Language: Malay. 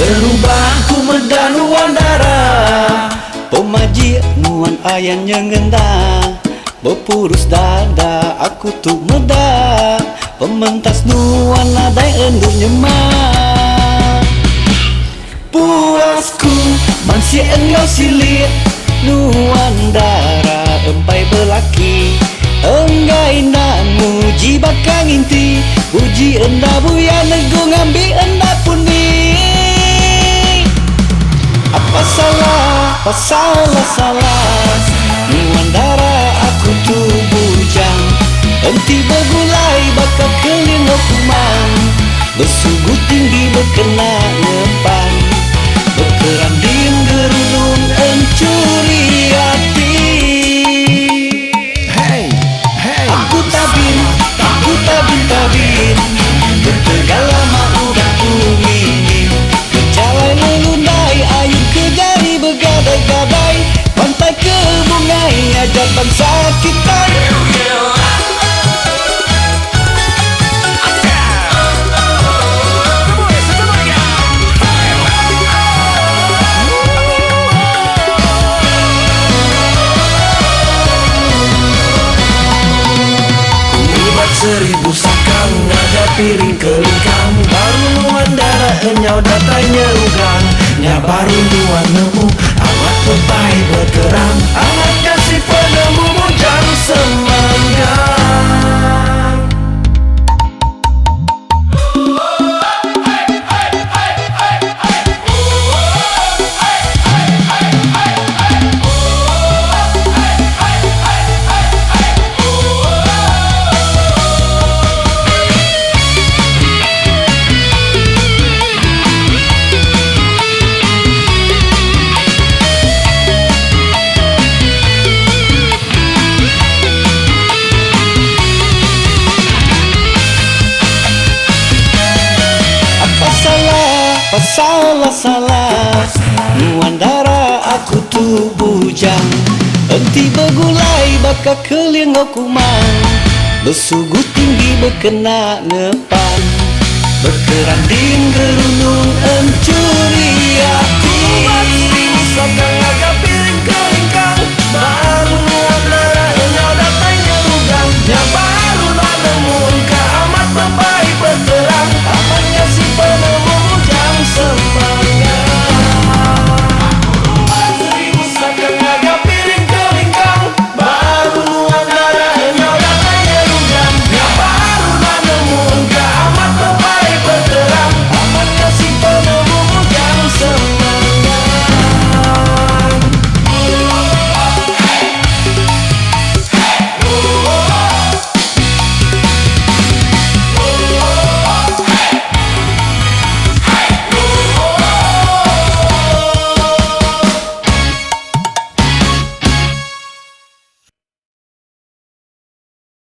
Berubah ku medan wandara, Pemaji nuan ayan nyengenda, Bepurus dada aku tu meda, Pementas nuan nadai endur nyemak. Puasku mansi engkau silit, Nuan dara empai belaki, Enggai nak muji bakang inti, Puji enda buya nego ngambi enda puni. Apa salah Nuan dara aku tu bujang, Enti bergulai bakal kelin hukuman, Bersugu tinggi berkena ngepan, Berkeram dim gerunung encuri hati. Aku tabin Bertegal lama udah ku minim, Kecalai lelundai ayun ke jari bergadai-gadai, Pantai ke bungai ajak bangsa kita. seribu sakang ada piring kelingkang, baru nuan darah enyau datai nyerugan, nya baru nuan nemu awak pepai berkerang, amat kasih padamu bujang semangat. Salah Nuan dara aku tu bujang, Enti bergulai bakal keliang hukuman, Bersugu tinggi berkena ngepan, Berkeran dim gerunung encuri